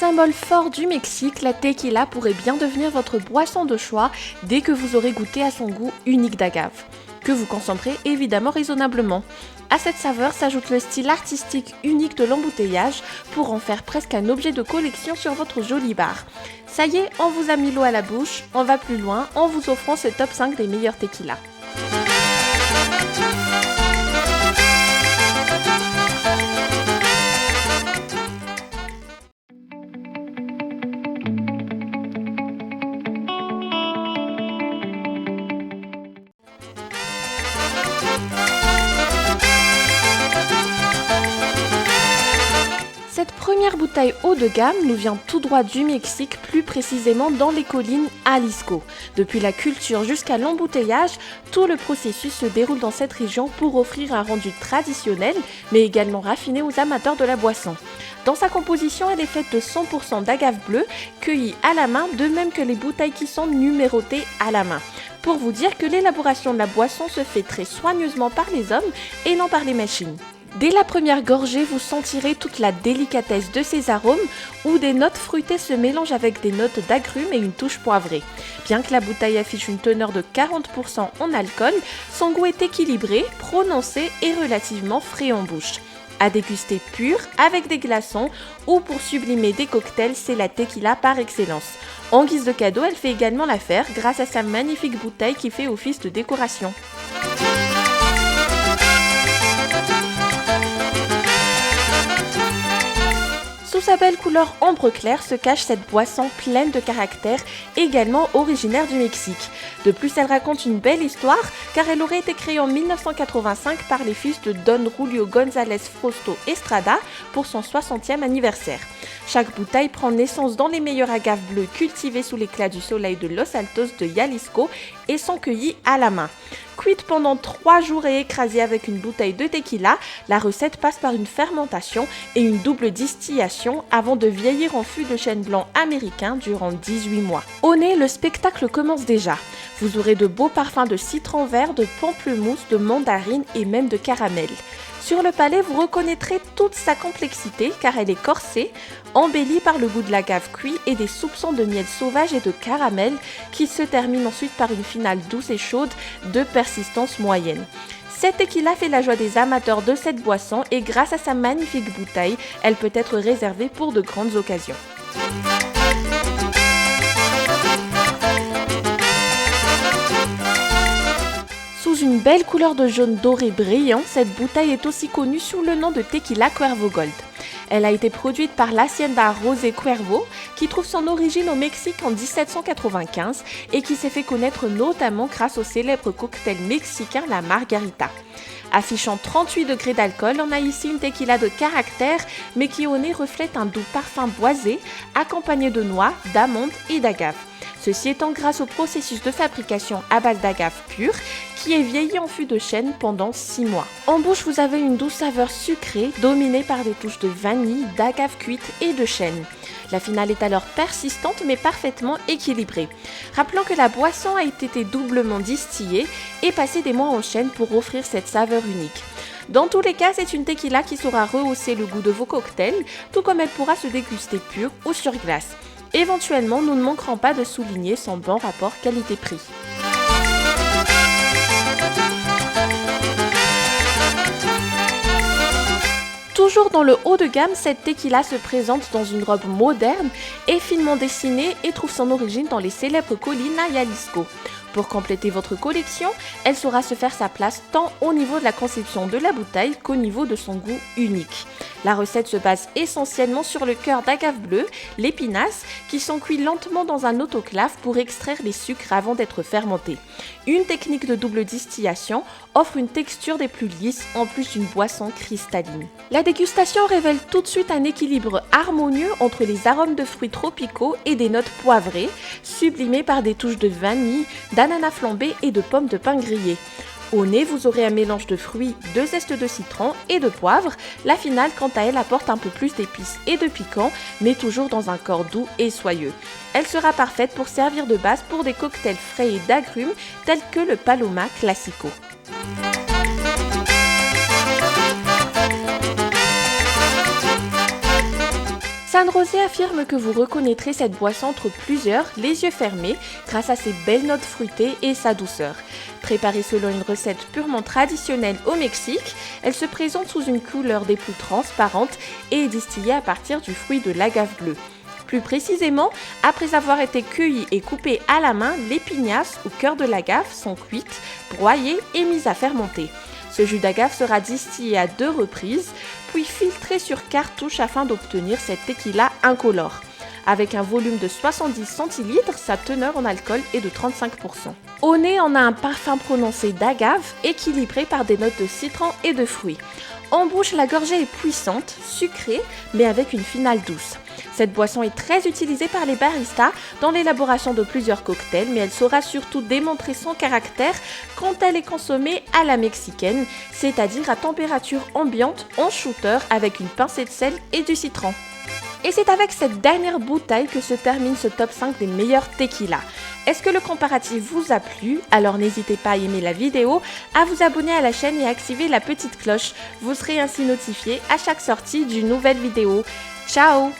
Symbole fort du Mexique, la tequila pourrait bien devenir votre boisson de choix dès que vous aurez goûté à son goût unique d'agave, que vous consommerez évidemment raisonnablement. À cette saveur s'ajoute le style artistique unique de l'embouteillage pour en faire presque un objet de collection sur votre joli bar. Ça y est, on vous a mis l'eau à la bouche, on va plus loin en vous offrant ce top 5 des meilleurs tequilas. Cette première bouteille haut de gamme nous vient tout droit du Mexique, plus précisément dans les collines Jalisco. Depuis la culture jusqu'à l'embouteillage, tout le processus se déroule dans cette région pour offrir un rendu traditionnel, mais également raffiné aux amateurs de la boisson. Dans sa composition, elle est faite de 100% d'agave bleue, cueillie à la main, de même que les bouteilles qui sont numérotées à la main. Pour vous dire que l'élaboration de la boisson se fait très soigneusement par les hommes et non par les machines. Dès la première gorgée, vous sentirez toute la délicatesse de ces arômes où des notes fruitées se mélangent avec des notes d'agrumes et une touche poivrée. Bien que la bouteille affiche une teneur de 40% en alcool, son goût est équilibré, prononcé et relativement frais en bouche. À déguster pur, avec des glaçons ou pour sublimer des cocktails, c'est la tequila par excellence. En guise de cadeau, elle fait également l'affaire grâce à sa magnifique bouteille qui fait office de décoration. Sous sa belle couleur ambre clair se cache cette boisson pleine de caractère, également originaire du Mexique. De plus, elle raconte une belle histoire car elle aurait été créée en 1985 par les fils de Don Julio González Fausto Estrada pour son 60e anniversaire. Chaque bouteille prend naissance dans les meilleures agaves bleues cultivées sous l'éclat du soleil de Los Altos de Jalisco et sont cueillies à la main. Cuite pendant 3 jours et écrasée avec une bouteille de tequila, la recette passe par une fermentation et une double distillation avant de vieillir en fût de chêne blanc américain durant 18 mois. Au nez, le spectacle commence déjà. Vous aurez de beaux parfums de citron vert, de pamplemousse, de mandarine et même de caramel. Sur le palais, vous reconnaîtrez toute sa complexité car elle est corsée, embellie par le goût de l'agave cuit et des soupçons de miel sauvage et de caramel qui se terminent ensuite par une finale douce et chaude de persistance moyenne. Cette tequila fait la joie des amateurs de cette boisson et grâce à sa magnifique bouteille, elle peut être réservée pour de grandes occasions. Sous une belle couleur de jaune doré brillant, cette bouteille est aussi connue sous le nom de Tequila Cuervo Gold. Elle a été produite par l'Hacienda Rosé Cuervo, qui trouve son origine au Mexique en 1795 et qui s'est fait connaître notamment grâce au célèbre cocktail mexicain la Margarita. Affichant 38 degrés d'alcool, on a ici une tequila de caractère, mais qui au nez reflète un doux parfum boisé, accompagné de noix, d'amandes et d'agave. Ceci étant grâce au processus de fabrication à base d'agave pure, qui est vieilli en fût de chêne pendant 6 mois. En bouche, vous avez une douce saveur sucrée, dominée par des touches de vanille, d'agave cuite et de chêne. La finale est alors persistante mais parfaitement équilibrée. Rappelons que la boisson a été doublement distillée et passée des mois en chêne pour offrir cette saveur unique. Dans tous les cas, c'est une tequila qui saura rehausser le goût de vos cocktails, tout comme elle pourra se déguster pure ou sur glace. Éventuellement, nous ne manquerons pas de souligner son bon rapport qualité-prix. Toujours dans le haut de gamme, cette tequila se présente dans une robe moderne et finement dessinée et trouve son origine dans les célèbres collines à Jalisco. Pour compléter votre collection, elle saura se faire sa place tant au niveau de la conception de la bouteille qu'au niveau de son goût unique. La recette se base essentiellement sur le cœur d'agave bleue, l'épinasse, qui sont cuits lentement dans un autoclave pour extraire les sucres avant d'être fermentés. Une technique de double distillation offre une texture des plus lisses en plus d'une boisson cristalline. La dégustation révèle tout de suite un équilibre harmonieux entre les arômes de fruits tropicaux et des notes poivrées, sublimées par des touches de vanille, d'ananas flambé et de pommes de pin grillées. Au nez, vous aurez un mélange de fruits, de zeste de citron et de poivre. La finale, quant à elle, apporte un peu plus d'épices et de piquant, mais toujours dans un corps doux et soyeux. Elle sera parfaite pour servir de base pour des cocktails frais et d'agrumes tels que le Paloma Classico. San Rosé affirme que vous reconnaîtrez cette boisson entre plusieurs, les yeux fermés, grâce à ses belles notes fruitées et sa douceur. Préparée selon une recette purement traditionnelle au Mexique, elle se présente sous une couleur des plus transparentes et est distillée à partir du fruit de l'agave bleue. Plus précisément, après avoir été cueillies et coupées à la main, les piñas ou cœurs de l'agave sont cuites, broyées et mises à fermenter. Ce jus d'agave sera distillé à 2 reprises, puis filtré sur cartouche afin d'obtenir cette tequila incolore. Avec un volume de 70 centilitres, sa teneur en alcool est de 35%. Au nez, on a un parfum prononcé d'agave, équilibré par des notes de citron et de fruits. En bouche, la gorgée est puissante, sucrée, mais avec une finale douce. Cette boisson est très utilisée par les baristas dans l'élaboration de plusieurs cocktails, mais elle saura surtout démontrer son caractère quand elle est consommée à la mexicaine, c'est-à-dire à température ambiante en shooter avec une pincée de sel et du citron. Et c'est avec cette dernière bouteille que se termine ce top 5 des meilleurs tequilas. Est-ce que le comparatif vous a plu? Alors n'hésitez pas à aimer la vidéo, à vous abonner à la chaîne et à activer la petite cloche. Vous serez ainsi notifié à chaque sortie d'une nouvelle vidéo. Ciao!